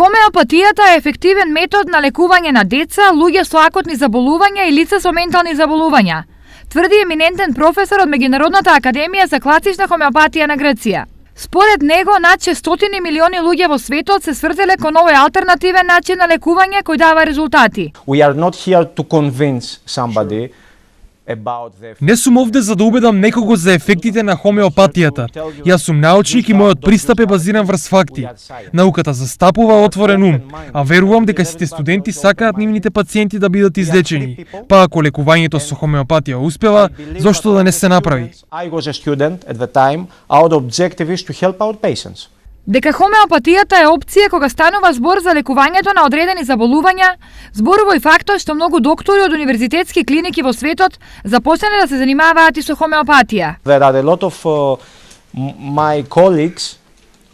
Хомеопатијата е ефективен метод на лекување на деца, луѓе со акутни заболувања и лица со ментални заболувања, тврди еминентен професор од Меѓународната академија за класична хомеопатија на Грција. Според него, над 600 милиони луѓе во светот се свртеле кон овој алтернативен начин на лекување кој дава резултати. We are not here to convince somebody. Не сум овде за да убедам некого за ефектите на хомеопатијата. Јас сум научник и мојот пристап е базиран врз факти. Науката застапува отворен ум, а верувам дека сите студенти сакаат нивните пациенти да бидат излечени. Па ако лекувањето со хомеопатија успева, зошто да не се направи? I was a student at the time. Our objective is to help our patients. Дека хомеопатијата е опција кога станува збор за лекувањето на одредени заболувања, зборува и фактот што многу доктори од универзитетски клиники во светот започнале да се занимаваат и со хомеопатија. There are a lot of my colleagues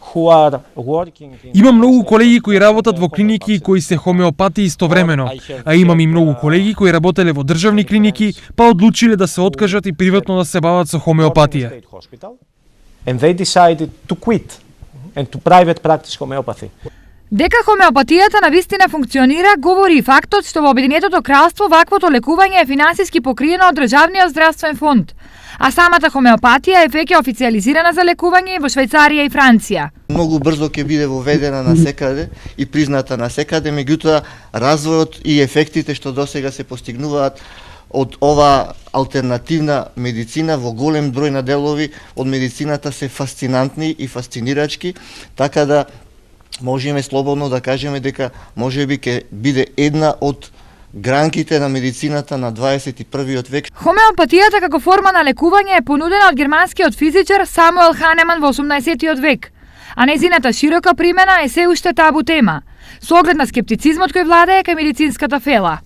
who are working in... Има многу колеги кои работат во клиники и кои се хомеопати истовремено, а имам и многу колеги кои работеле во државни клиники, па одлучиле да се откажат и приватно да се бават со хомеопатија. And they decided to quit and to private practice homeopathy. Дека хомеопатијата навистина функционира, говори и фактот што во Обединетото кралство ваквото лекување е финансиски покриено од државниот здравствен фонд, а самата хомеопатија е веќе официјализирана за лекување во Швајцарија и Франција. Многу брзо ќе биде воведена на секаде и призната на секаде, меѓутоа развојот и ефектите што досега се постигнуваат од ова алтернативна медицина во голем број на делови од медицината се фасцинантни и фасцинирачки, така да можеме слободно да кажеме дека можеби ќе биде една од гранките на медицината на 21. век. Хомеопатијата како форма на лекување е понудена од германскиот физичар Самуел Ханеман во 18. век, а незината широка примена е се уште табу тема, со оглед на скептицизмот кој владее кај медицинската фела.